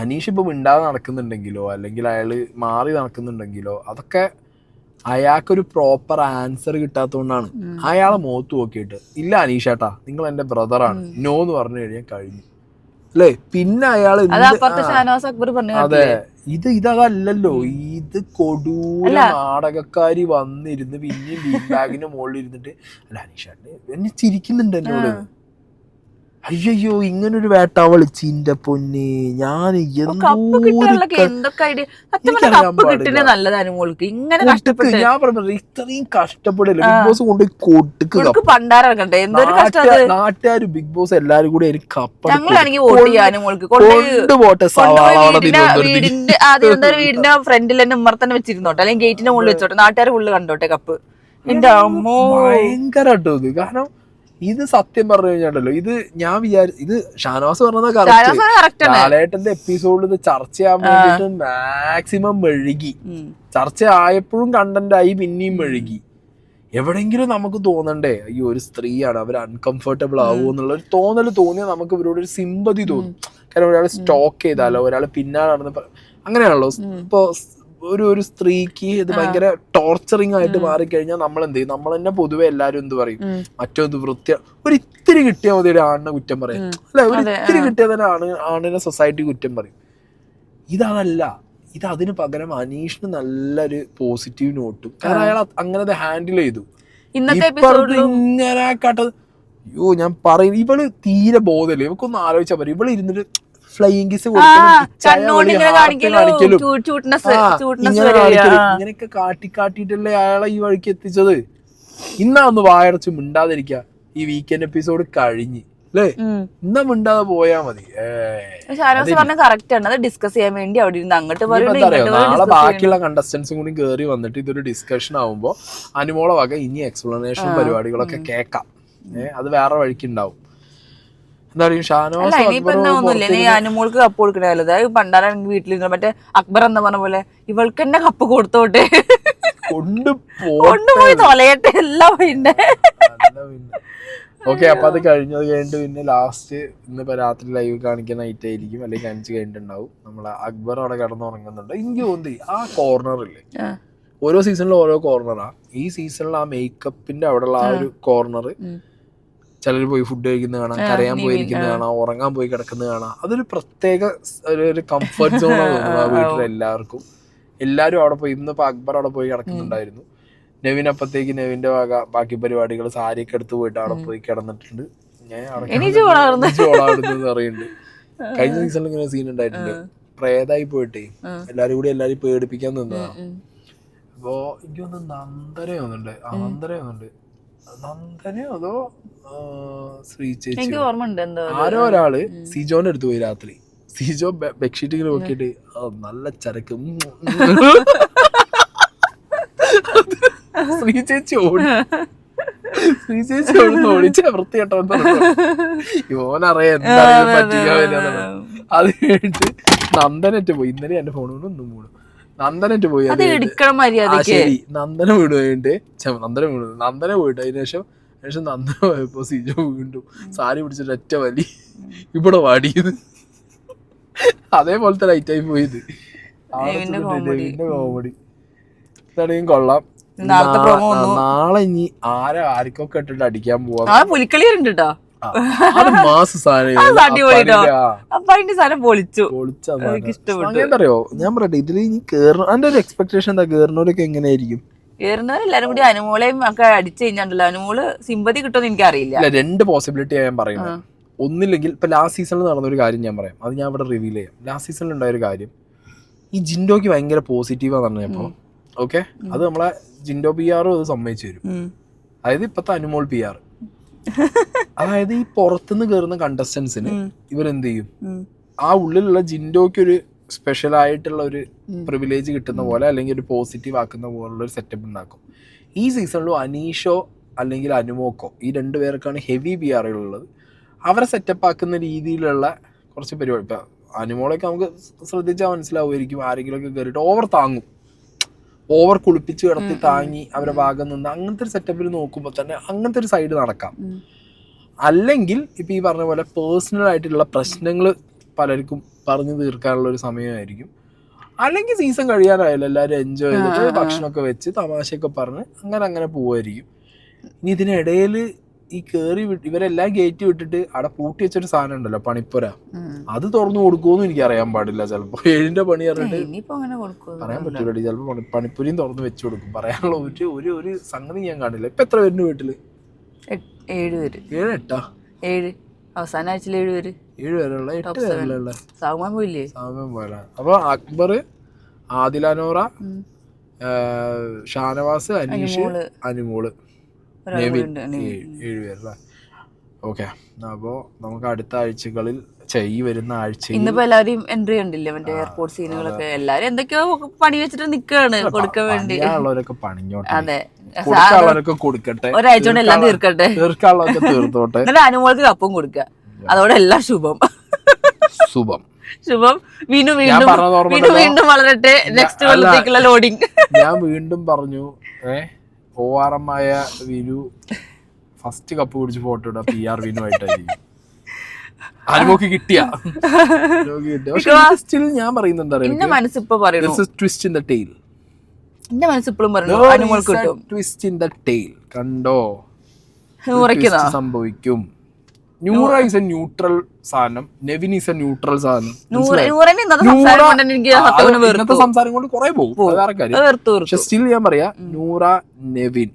അനീഷ് ഇപ്പൊ മിണ്ടാതെ നടക്കുന്നുണ്ടെങ്കിലോ അല്ലെങ്കിൽ അയാള് മാറി നടക്കുന്നുണ്ടെങ്കിലോ അതൊക്കെ അയാൾക്കൊരു പ്രോപ്പർ ആൻസർ കിട്ടാത്തതുകൊണ്ടാണ്. അയാളെ മുഖത്ത് നോക്കിയിട്ട് ഇല്ല അനീഷേട്ടാ നിങ്ങൾ എന്റെ ബ്രദറാണ് നോ എന്ന് പറഞ്ഞു കഴിഞ്ഞാൽ കഴിഞ്ഞു അല്ലേ. പിന്നെ അയാൾ അതെ ഇതല്ലല്ലോ, ഇത് കൊടൂര നാടകക്കാരി വന്നിരുന്ന് പിന്നെയും ബീറ്റ് ബാഗിന്റെ മുകളിൽ ഇരുന്നിട്ട് അല്ല അനീഷേട്ടന് എന്നെ ചിരിക്കുന്നുണ്ട് എന്നോട്. അയ്യോ ഇങ്ങനൊരു വേട്ട വിളിച്ചിന്റെ പൊന്നെ. ഞാൻ ഞാൻ പറഞ്ഞത് ഇത്രയും കഷ്ടപ്പെടില്ല ബിഗ് ബോസ് കൊണ്ട് കൊടുക്കുക. നാട്ടുകാര് ബിഗ് ബോസ് എല്ലാരും കൂടി എനിക്ക് കൊണ്ടുപോട്ടെ. വീടിന്റെ ഫ്രണ്ടിൽ തന്നെ ഉമ്മർ തന്നെ വെച്ചിരുന്നോട്ടെ, അല്ലെങ്കിൽ ഗേറ്റിന്റെ മുകളിൽ വെച്ചോട്ടെ, നാട്ടുകാർ ഫുള്ള് കണ്ടോട്ടെ കപ്പ്. എന്റെ അമ്മോ ഭയങ്കരട്ടോ ഇത്. കാരണം ഇത് സത്യം പറഞ്ഞു കഴിഞ്ഞാണ്ടല്ലോ, ഇത് ഞാൻ ഇത് ഷാനവാസ് പറഞ്ഞത് ലാലേട്ടന്റെ എപ്പിസോഡിൽ ഇത് ചർച്ച ചെയ്യാൻ വേണ്ടിട്ട് മാക്സിമം മെഴുകി. ചർച്ച ആയപ്പോഴും കണ്ടന്റ് ആയി, പിന്നെയും മെഴുകി. എവിടെങ്കിലും നമുക്ക് തോന്നണ്ടേ അയ്യോ ഒരു സ്ത്രീയാണ് അവർ അൺകംഫർട്ടബിൾ ആവുമോ എന്നുള്ള ഒരു തോന്നിയാൽ നമുക്ക് ഇവരോട് ഒരു സിമ്പതി തോന്നും. കാരണം ഒരാൾ സ്റ്റോക്ക് ചെയ്താലോ ഒരാൾ പിന്നാലെ നടന്ന് അങ്ങനെയാണല്ലോ. ഇപ്പൊ ഒരു സ്ത്രീക്ക് ഇത് ഭയങ്കര ടോർച്ചറിങ് ആയിട്ട് മാറിക്കഴിഞ്ഞാൽ നമ്മൾ എന്ത് ചെയ്യും, നമ്മൾ തന്നെ പൊതുവെ എല്ലാരും എന്ത് പറയും, മറ്റൊന്ന് ഒരു ഇത്തിരി കിട്ടിയാൽ മതി ഒരു ആണിനെ കുറ്റം പറയും അല്ലെ, ഒരു ഇത്തിരി കിട്ടിയാൽ തന്നെ ആണിനെ സൊസൈറ്റി കുറ്റം പറയും. ഇതല്ല, ഇത് അതിന് പകരം അനീഷിന് നല്ലൊരു പോസിറ്റീവ് നോട്ടും. കാരണം അയാൾ അങ്ങനെ ഹാൻഡിൽ ചെയ്തു. ഇങ്ങനെ കേട്ടത് അയ്യോ ഞാൻ പറയും ഇവള് തീരെ ബോധമില്ല. ഇവക്കൊന്നും ആലോചിച്ചാൽ പറയും ഇവള് ഇരുന്നിട്ട് ഫ്ലൈയിങ് കിസ് ഇങ്ങനെയൊക്കെ കാട്ടിയിട്ടല്ലേ അയാളെ ഈ വഴിക്ക് എത്തിച്ചത്. ഇന്നാ ഒന്ന് വായടച്ച് മിണ്ടാതിരിക്കുക. ഈ വീക്കെൻഡ് എപ്പിസോഡ് കഴിഞ്ഞ് അല്ലേ? എന്നാ മിണ്ടാതെ പോയാ മതി. ഷാനവാസ് പറഞ്ഞ കറക്റ്റ് ആണ്. അത് ഡിസ്കസ് ചെയ്യാൻ വേണ്ടി അവിടെ ഇരുന്ന് അങ്ങോട്ട് നാളെ ബാക്കിയുള്ള കണ്ടസ്റ്റൻസും കൂടി കേറി വന്നിട്ട് ഇതൊരു ഡിസ്കഷൻ ആവുമ്പോ അനുമോളെ വക ഇനി എക്സ്പ്ലനേഷൻ പരിപാടികളൊക്കെ കേക്കാം. അത് വേറെ വഴിക്ക് ഉണ്ടാവും. അനുമോൾക്ക് കപ്പ് കൊടുക്കണല്ലോ. അതായത് പണ്ടാരാണെങ്കിൽ വീട്ടിലിരുന്ന മറ്റേ അക്ബർ എന്താ പറഞ്ഞ പോലെ ഇവൾക്ക് തന്നെ കപ്പ് കൊടുത്തോട്ടെ, കൊണ്ടുപോയി തൊലയട്ടെ എല്ലാം. പിന്നെ ഓക്കെ, അപ്പൊ അത് കഴിഞ്ഞിട്ട് പിന്നെ ലാസ്റ്റ് ഇന്നിപ്പോ രാത്രി ലൈവ് കാണിക്കുന്ന നൈറ്റ് ആയിരിക്കും, അല്ലെങ്കിൽ 5 കഴിഞ്ഞിട്ടുണ്ടാവും. നമ്മളെ അക്ബർ അവിടെ കിടന്നുറങ്ങുന്നുണ്ട്. എനിക്ക് തോന്നി ആ കോർണറില്ലേ, ഓരോ സീസണിലും ഓരോ കോർണറാ. ഈ സീസണിൽ ആ മേക്കപ്പിന്റെ അവിടെയുള്ള ആ ഒരു കോർണർ ചിലർ പോയി ഫുഡ് കഴിക്കുന്നത് കാണാം, കരയാൻ പോയിരിക്കുന്നത് കാണാം, ഉറങ്ങാൻ പോയി കിടക്കുന്നത് കാണാം. അതൊരു പ്രത്യേക ഒരു കംഫർട്ട് സോണാണ് തോന്നുന്നത് ആ വീട്ടിലെല്ലാവർക്കും. എല്ലാവരും അവിടെ പോയി, ഇന്നിപ്പോ അക്ബർ അവിടെ പോയി കിടക്കുന്നുണ്ടായിരുന്നു. നെവിൻ അപ്പത്തേക്ക് നെവിന്റെ ബാക്കി പരിപാടികൾ സാരിയൊക്കെ എടുത്ത് പോയിട്ട് അവിടെ പോയി കിടന്നിട്ടുണ്ട്. ഞാൻ ഓടാടുന്നത് അറിയുന്നുണ്ട്. കഴിഞ്ഞ സീസണിൽ ഇങ്ങനെ സീൻ ഉണ്ടായിട്ടുണ്ട്, പ്രേതായി പോയിട്ടേ എല്ലാരും കൂടി എല്ലാരും പേടിപ്പിക്കാൻ നിന്നതാണ്. അപ്പോ എനിക്ക് തോന്നുന്നു നന്ദനയോ അതോ ശ്രീ ചേച്ചി ആരോ ഒരാള് സിജോന്റെ അടുത്ത് പോയി രാത്രി. സിജോ ബെഡ്ഷീറ്റ് ഇങ്ങനെ നോക്കിയിട്ട് നല്ല ചരക്ക്, ശ്രീ ചേച്ചി ഓടിച്ച വൃത്തിയാട്ടോ യോനറിയാം എന്തായാലും പറ്റിക്കാൻ വരുന്നത്. അത് കഴിഞ്ഞിട്ട് നന്ദനറ്റ് പോയി. ഇന്നലെ എന്റെ ഫോണിൽ ഒന്നും മൂടും. നന്ദനറ്റ് പോയി. ശരി, നന്ദന വീട് നന്ദന പോയിട്ട് അതിന് ശേഷം നന്ദന പോയപ്പോ സിജോ വീണ്ടും സാരി പിടിച്ചിട്ട് ഒറ്റ വലി ഇവിടെ വാടിയത്. അതേപോലത്തെ ലൈറ്റായി പോയത്. കോമഡി ഇതാണെങ്കിൽ കൊള്ളാം. നാളെ ഇനി ആർക്കൊക്കെ ഇട്ടിട്ട് അടിക്കാൻ പോവാ. പുലിക്കളി ഉണ്ട് കേട്ടോ, അറിയോ? ഞാൻ പറയട്ടെ, ഇതിൽ ഇനി കേറണം. എന്റെ ഒരു എക്സ്പെക്ടേഷൻ എന്താ, കേറുന്നവരൊക്കെ എങ്ങനെയായിരിക്കും? എല്ലാരും കൂടി അനുമോളെയും ഒക്കെ അടിച്ചു കഴിഞ്ഞാണ്ടല്ലോ, അനുമോള് സിമ്പതി കിട്ടുമെന്ന് എനിക്കറിയില്ല. 2 പോസിബിലിറ്റി ഞാൻ പറയുന്നത്. ഒന്നില്ലെങ്കിൽ ഇപ്പൊ ലാസ്റ്റ് സീസണിൽ നടന്നൊരു കാര്യം ഞാൻ പറയാം, അത് ഞാൻ ഇവിടെ റിവീൽ ചെയ്യാം. ലാസ്റ്റ് സീസണിൽ ഉണ്ടായൊരു കാര്യം, ഈ ജിൻഡോക്ക് ഭയങ്കര പോസിറ്റീവാ പറഞ്ഞപ്പോ ഓക്കെ, അത് നമ്മളെ ജിൻഡോ PR അത് സമ്മതിച്ചു തരും. അതായത് ഇപ്പത്തെ അനുമോൾ PR, അതായത് ഈ പുറത്തുനിന്ന് കയറുന്ന കണ്ടസ്റ്റൻസിന് ഇവരെന്ത് ചെയ്യും, ആ ഉള്ളിലുള്ള ജിൻഡോക്ക് ഒരു സ്പെഷ്യൽ ആയിട്ടുള്ള ഒരു പ്രിവിലേജ് കിട്ടുന്ന പോലെ, അല്ലെങ്കിൽ ഒരു പോസിറ്റീവ് ആക്കുന്ന പോലുള്ള ഒരു സെറ്റപ്പ് ഉണ്ടാക്കും. ഈ സീസണിലും അനീഷോ അല്ലെങ്കിൽ അനുമോക്കോ, ഈ 2 പേർക്കാണ് ഹെവി PRകളുള്ളത്. അവരെ സെറ്റപ്പ് ആക്കുന്ന രീതിയിലുള്ള കുറച്ച് പരിപാടി. ഇപ്പം അനുമോളൊക്കെ നമുക്ക് ശ്രദ്ധിച്ചാൽ മനസ്സിലാവുമായിരിക്കും, ആരെങ്കിലുമൊക്കെ കയറിയിട്ട് ഓവർ കുളിപ്പിച്ച് കിടത്തി താങ്ങി അവരെ ഭാഗം നിന്ന് അങ്ങനത്തെ ഒരു സെറ്റപ്പിൽ നോക്കുമ്പോൾ തന്നെ അങ്ങനത്തെ ഒരു സൈഡ് നടക്കാം. അല്ലെങ്കിൽ ഇപ്പം ഈ പറഞ്ഞ പോലെ പേഴ്സണൽ ആയിട്ടുള്ള പ്രശ്നങ്ങൾ പലർക്കും പറഞ്ഞു തീർക്കാനുള്ള ഒരു സമയമായിരിക്കും. അല്ലെങ്കിൽ സീസൺ കഴിയാനായാലും എല്ലാവരും എൻജോയ് ചെയ്തിട്ട് ഭക്ഷണമൊക്കെ വെച്ച് തമാശയൊക്കെ പറഞ്ഞ് അങ്ങനെ പോവായിരിക്കും. ഇനി ഇതിനിടയിൽ ഈ കയറി ഇവരെല്ലാം കയറ്റി വിട്ടിട്ട് അവിടെ പൂട്ടി വെച്ചൊരു സാധനം ഉണ്ടല്ലോ, പണിപ്പുര, അത് തുറന്നു കൊടുക്കുമെന്ന് എനിക്ക് അറിയാൻ പാടില്ല. ചിലപ്പോ 7ന്റെ പണി പറഞ്ഞിട്ട് പറയാൻ പറ്റൂല. ചിലപ്പോ പണിപ്പുരയും തുറന്ന് വെച്ചു കൊടുക്കും. പറയാനുള്ള ഒരു സംഗതി ഞാൻ കാണില്ല. ഇപ്പൊ എത്ര പേരുണ്ട് വീട്ടില്? 7 പേര്. 7 അവസാന ആഴ്ചയിൽ 7 പേര്. 7 പേരുള്ള 8 പേരുള്ള സാവുമാൻ പോയില്ലേ? സാവുമാൻ പോയല്ല. അപ്പൊ അക്ബർ, ആദില നോറ, ഷാനവാസ്, അനീഷ്, അനുമോള്, 7 പേരല്ലേ? ഓക്കെ, അപ്പോ നമുക്ക് അടുത്ത ആഴ്ചകളിൽ ഈ വരുന്ന ആഴ്ച ഇന്നിപ്പോ എല്ലാവരും എൻട്രി ഉണ്ടല്ലേ മറ്റേ എയർപോർട്ട് സീനുകളൊക്കെ. എല്ലാരും എന്തൊക്കെയോ പണി വെച്ചിട്ട് നിക്കാണ് കൊടുക്കാൻ വേണ്ടി. പണിഞ്ഞോട്ടെ, അതെ, കൊടുക്കട്ടെ, ഒരാഴ്ച കൊണ്ട് എല്ലാം തീർക്കട്ടെ, തീർത്തോട്ടെ. എന്നിട്ട് അനുമോൾക്ക് കപ്പും കൊടുക്ക. അതോടെ എല്ലാം ശുഭം. വീണ്ടും വളരട്ടെ. നെക്സ്റ്റ് കൊല്ലത്തേക്കുള്ള ലോഡിങ് ഞാൻ വീണ്ടും പറഞ്ഞു. ORM ആയ വിനു ഫസ്റ്റ് കപ്പ് കുടിച്ച് ഫോട്ടോ ഇടാ PR വിനുമായിട്ടായിരിക്കും. അനുമോക്ക് കിട്ടിയ ഞാൻ പറയുന്നുണ്ട്, എന്റെ മനസ്സിപ്പോ പറയുന്നു ട്വിസ്റ്റ് ഇൻ ദ ടെയിൽ. എന്റെ മനസ്സിപ്പോഴും പറഞ്ഞു അനുമോൾക്ക് കിട്ടും. ട്വിസ്റ്റ് ഇൻ ദ ടെയിൽ കണ്ടോ, സംഭവിക്കും. നൂറ ഈസ് എ ന്യൂട്രൽ സാധനം, നെവിൻ ഈസ് എ ന്യൂട്രൽ സാധനം. ഇന്നത്തെ സംസാരം കൊണ്ട് കുറെ പോകും, വേറെ കാര്യം. പക്ഷെ സ്റ്റിൽ ഞാൻ പറയാ, നൂറ, നെവിൻ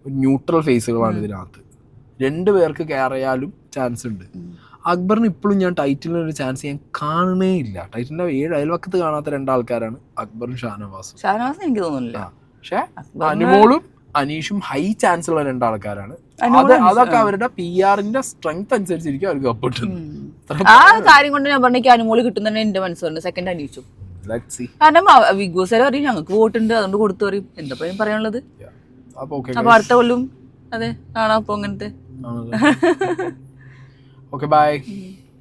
ന്യൂട്രൽ ഫേസുകളാണ് ഇതിനകത്ത്. 2 പേർക്ക് കയറിയാലും ചാൻസ് ഉണ്ട്. അക്ബറിന് ഇപ്പോഴും ഞാൻ ടൈറ്റിലിന് ഒരു ചാൻസ് ഞാൻ കാണുന്നേ ഇല്ല. ടൈറ്റിലിന്റെ 7 അയൽവക്കത്ത് കാണാത്ത 2 ആൾക്കാരാണ് അക്ബറും ഷാനവാസും. എനിക്ക് തോന്നുന്നില്ല. പക്ഷെ അനുമോളും അനീഷും ഹൈ ചാൻസ് ഉള്ള 2 ആൾക്കാരാണ്. അതൊക്കെ അവരുടെ PR-ന്റെ സ്ട്രെങ്ത് അനുസരിച്ചിരിക്കും അവർക്ക് കപ്പ് കിട്ടുന്നത്. ആ കാര്യം കൊണ്ട് ഞാൻ പറഞ്ഞ അനുമോള് കിട്ടുന്ന എന്റെ മനസ്സിലുണ്ട്. സെക്കൻഡ് അന്വേഷിച്ചു. കാരണം വിഗോസര പറയും ഞങ്ങൾക്ക് വോട്ടുണ്ട് അതുകൊണ്ട് കൊടുത്തു പറയും. എന്താ പറയാനുള്ളത്? അപ്പൊ അടുത്ത കൊല്ലും അതെ കാണാം. അപ്പൊ അങ്ങനത്തെ ഓക്കെ ബൈ.